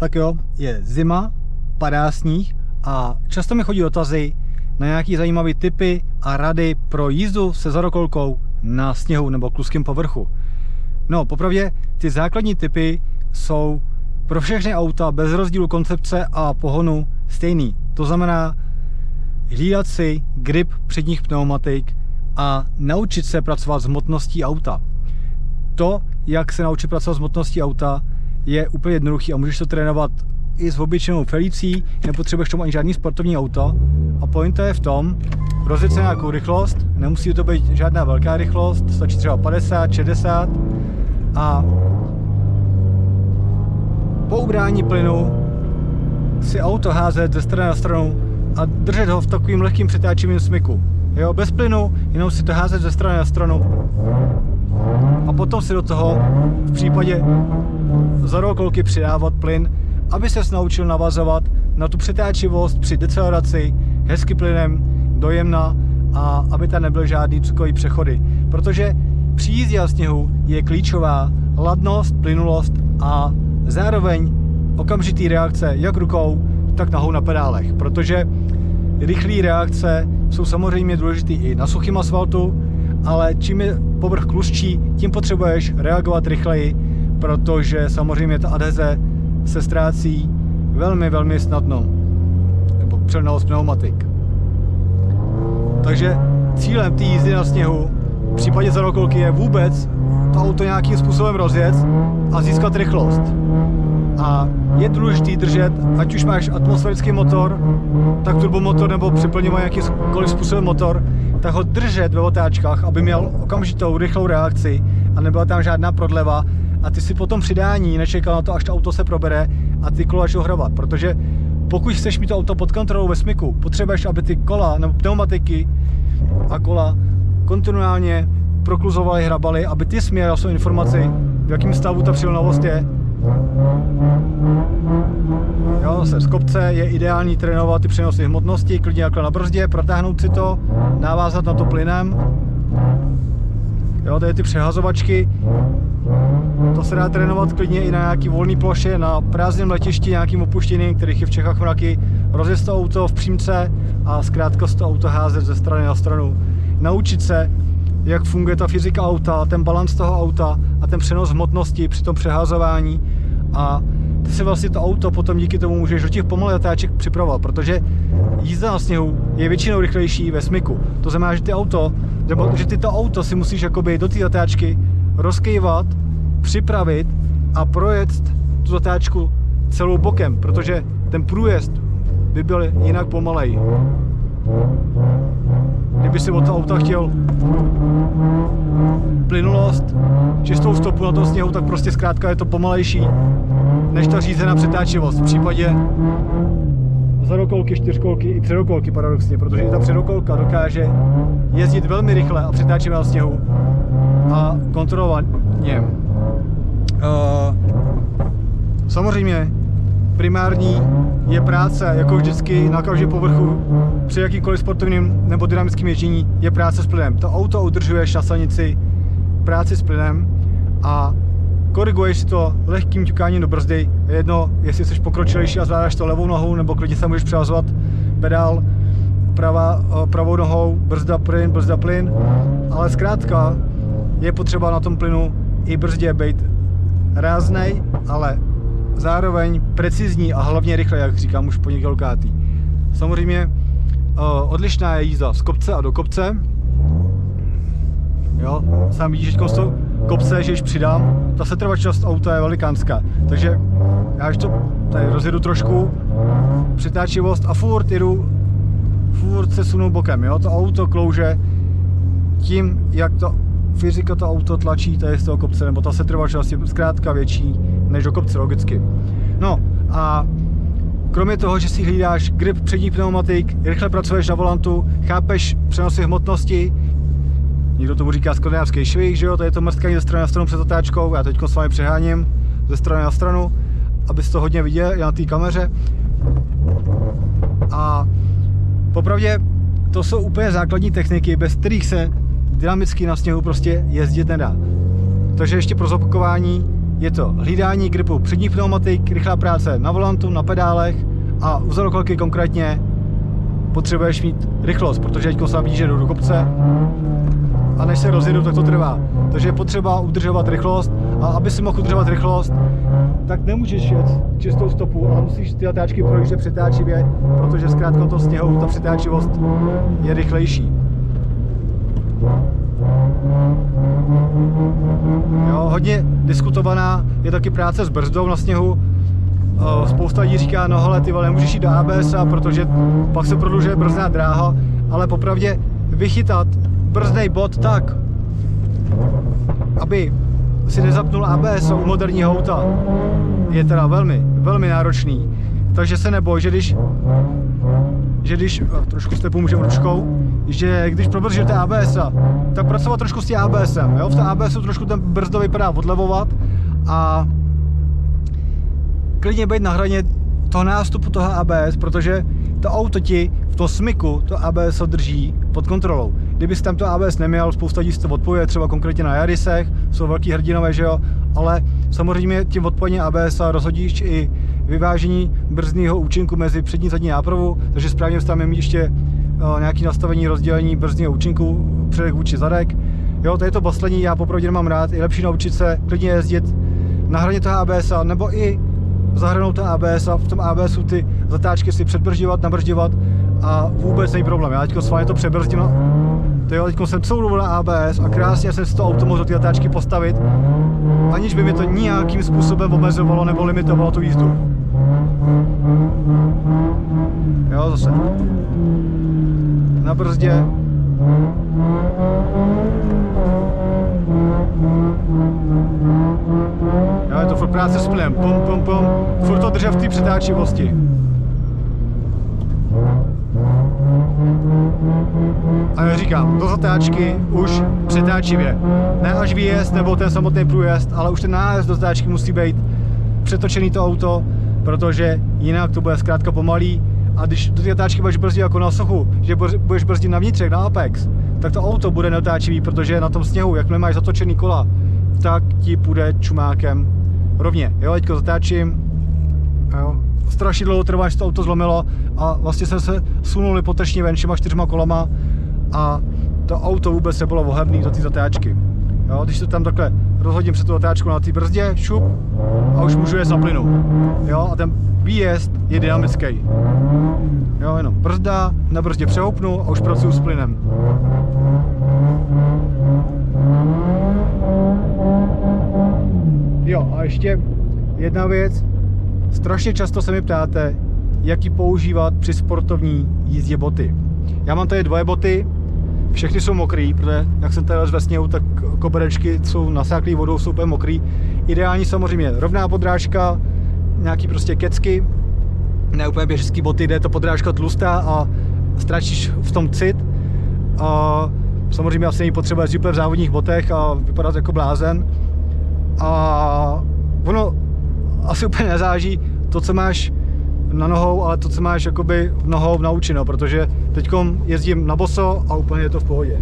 Tak jo, je zima, padá sníh a často mi chodí dotazy na nějaké zajímavé tipy a rady pro jízdu se zadokolkou na sněhu nebo kluském povrchu. No, popravdě ty základní tipy jsou pro všechny auta bez rozdílu koncepce a pohonu stejný. To znamená hlídat si grip předních pneumatik a naučit se pracovat s hmotností auta. To, jak se naučit pracovat s hmotností auta, je úplně jednoduchý a můžeš to trénovat i s obyčejnou felicí, nepotřebuješ tomu ani žádný sportovní auto. A pointa je v tom, rozjet se nějakou rychlost, nemusí to být žádná velká rychlost, stačí třeba 50, 60 a po ubrání plynu si auto házet ze strany na stranu a držet ho v takovým lehkým přetáčivým smyku. Jo, bez plynu, jenom si to házet ze strany na stranu a potom si do toho v případě zadokolky přidávat plyn, aby ses naučil navazovat na tu přetáčivost při deceleraci hezky plynem dojemna a aby tam nebyl žádný cukový přechody. Protože při jízdě na sněhu je klíčová ladnost, plynulost a zároveň okamžitý reakce jak rukou, tak nohou na pedálech. Protože rychlé reakce jsou samozřejmě důležité i na suchém asfaltu, ale čím je povrch klustší, tím potřebuješ reagovat rychleji, protože samozřejmě ta adheze se ztrácí velmi snadno, nebo přenos pneumatik. Takže cílem té jízdy na sněhu v případě zadokolky je vůbec to auto nějakým způsobem rozjet a získat rychlost. A je důležité držet, ať už máš atmosférický motor, tak turbomotor nebo přeplňovaný jakýmkoliv způsobem motor, tak ho držet ve otáčkách, aby měl okamžitou rychlou reakci a nebyla tam žádná prodleva a ty si po tom přidání nečekal na to, až to auto se probere a ty kola začnou hrabat, protože pokud chceš mít to auto pod kontrolou ve smyku, potřebuješ, aby ty kola nebo pneumatiky a kola kontinuálně prokluzovaly, hrabaly, aby ty jsi měl svou informaci, v jakém stavu ta přilnavost je. Jo, z kopce je ideální trénovat ty přenosy hmotnosti, klidně jako na brzdě, protáhnout si to, navázat na to plynem. Jo, tady ty přehazovačky, to se dá trénovat klidně i na nějaký volný ploše, na prázdném letišti, nějakým opuštěným, kterých je v Čechách mraky, rozjet to auto v přímce a zkrátka to auto házet ze strany na stranu. Naučit se, jak funguje ta fyzika auta, ten balans toho auta a ten přenos hmotnosti při tom přehazování a ty si vlastně to auto potom díky tomu můžeš do těch pomalých zatáček připravovat, protože jízda na sněhu je většinou rychlejší ve smyku. To znamená, že ty to auto si musíš jakoby do té zatáčky rozkývat, připravit a projet tu zatáčku celou bokem, protože ten průjezd by byl jinak pomalej. Kdyby si od toho auta chtěl plynulost, čistou stopu na tom sněhu, tak prostě zkrátka je to pomalejší než ta řízená přetáčivost. V případě zadokolky, čtyřkolky i předokolky paradoxně, protože i ta předokolka dokáže jezdit velmi rychle a přetáčivě na sněhu a kontrolovaně. Samozřejmě primární je práce, jako vždycky na každém povrchu při jakýmkoliv sportovním nebo dynamickém ježdění je práce s plynem. To auto udržuješ na silnici práci s plynem a koriguješ si to lehkým ťukáním do brzdy. Je jedno, jestli jsi pokročilejší a zvládáš to levou nohou, nebo klidně se můžeš přehazovat pedál pravou nohou, brzda plyn, ale zkrátka je potřeba na tom plynu i brzdě být ráznej, ale zároveň precizní a hlavně rychle, jak říkám už po několikátý. Samozřejmě odlišná je jízda z kopce a do kopce. Jo, sám vidíš, že z kopce, že již přidám, ta setrvačnost auta je velikánská. Takže já už to tady rozjedu trošku, přitáčivost a furt se sunu bokem. Jo? To auto klouže tím, jak to fyzika to auto tlačí tady z toho kopce, nebo ta setrvačnost je zkrátka větší než do kopce, logicky. No a kromě toho, že si hlídáš grip předních pneumatik, rychle pracuješ na volantu, chápeš přenosy hmotnosti, někdo tomu říká skandinávský švih, že jo, to je to mrskání ze strany na stranu před otáčkou, já teď s vámi přeháním ze strany na stranu, abys to hodně viděl i na té kameře. A popravdě to jsou úplně základní techniky, bez kterých se dynamicky na sněhu prostě jezdit nedá. Takže ještě pro zopakování, je to hlídání gripu předních pneumatik, rychlá práce na volantu, na pedálech a u zadokolky konkrétně potřebuješ mít rychlost, protože teďko sám vidíš, že jdu do kopce a než se rozjedu, tak to trvá. Takže je potřeba udržovat rychlost a aby si mohl udržovat rychlost, tak nemůžeš jet čistou stopu, ale musíš ty zatáčky projíždět přetáčivě, protože zkrátka to sněhu ta přetáčivost je rychlejší. Jo, hodně diskutovaná je taky práce s brzdou na sněhu. Spousta lidí říká, no hele, ty vole, nemůžeš jít do ABS, protože pak se prodlužuje brzdná dráha, ale popravdě vychytat brzdný bod tak, aby si nezapnul ABS u moderního auta, je teda velmi, velmi náročný. Takže se neboj, že když trošku s tebou můžeme ručkou, že když probržíte ABS, tak pracovat trošku s tím ABSem, jo? V tom ABSu trošku ten brzdo vypadá odlevovat a klidně být na hraně toho nástupu toho ABS, protože to auto ti v tom smyku to ABS drží pod kontrolou. Kdybys tam to ABS neměl, spousta lidí si to odpojuje, třeba konkrétně na Yarisech, jsou velký hrdinové, že jo, ale samozřejmě tím odpojením ABS rozhodíš i vyvážení brzdného účinku mezi přední a zadní nápravu, takže správně tam je mít ještě nějaké nastavení rozdělení brzdného účinku předek vůči zadek. Jo, to je to baslení, já popravdě nemám rád, je lepší naučit se klidně jezdit na hraně toho ABS, nebo i zahrnout ten ABS a v tom ABSu ty zatáčky si předbržďovat, nabržďovat a vůbec není problém. Já teďko sválně to přebrzdím, teďko jsem celou dobu na ABS a krásně jsem si to auto mohl do ty zatáčky postavit, aniž by mi to nějakým způsobem omezovalo nebo limitovalo tu jízdu. Jo, zase. Na brzdě. Jo, je to furt práce s plynem, pum, pum, pum, furt to držet v té přetáčivosti. A já říkám, do zatáčky už přetáčivě. Ne až výjezd nebo ten samotný průjezd, ale už ten nájezd do zatáčky musí být přetočený to auto, protože jinak to bude zkrátka pomalý. A když do té zatáčky budeš brzdit jako na sochu, že budeš brzdit na vnitřek, na apex, tak to auto bude neotáčivý, protože na tom sněhu, jak nemáš zatočený kola, tak ti půjde čumákem rovně. Jo, teďko zatáčím, jo, strašně dlouho trvá, až to auto zlomilo a vlastně jsme se sunuli potrčně ven všema 4 kolama a to auto vůbec nebylo ohebný do té zatáčky. Jo, když to tam takhle rozhodím před tu zatáčku na té brzdě, šup a už můžu jet na plynu. Jo, a ten výjezd je dynamický. Jo, jenom brzda, na brzdě přehoupnu a už pracuji s plynem. Jo, a ještě jedna věc. Strašně často se mi ptáte, jak ji používat při sportovní jízdě boty. Já mám tady 2 boty, všechny jsou mokrý, protože jak jsem tady ve sněhu, tak koberečky jsou nasáklý vodou, jsou úplně mokrý. Ideální samozřejmě rovná podrážka, nějaký prostě kecky, ne úplně běžecký boty, kde je to podrážka tlustá a ztrácíš v tom cit. A samozřejmě asi není potřeba jezdit v závodních botech a vypadat jako blázen. A ono asi úplně nezáží to, co máš na nohou, ale to, co máš jakoby v nohou naučeno, protože teďkom jezdím na boso a úplně je to v pohodě.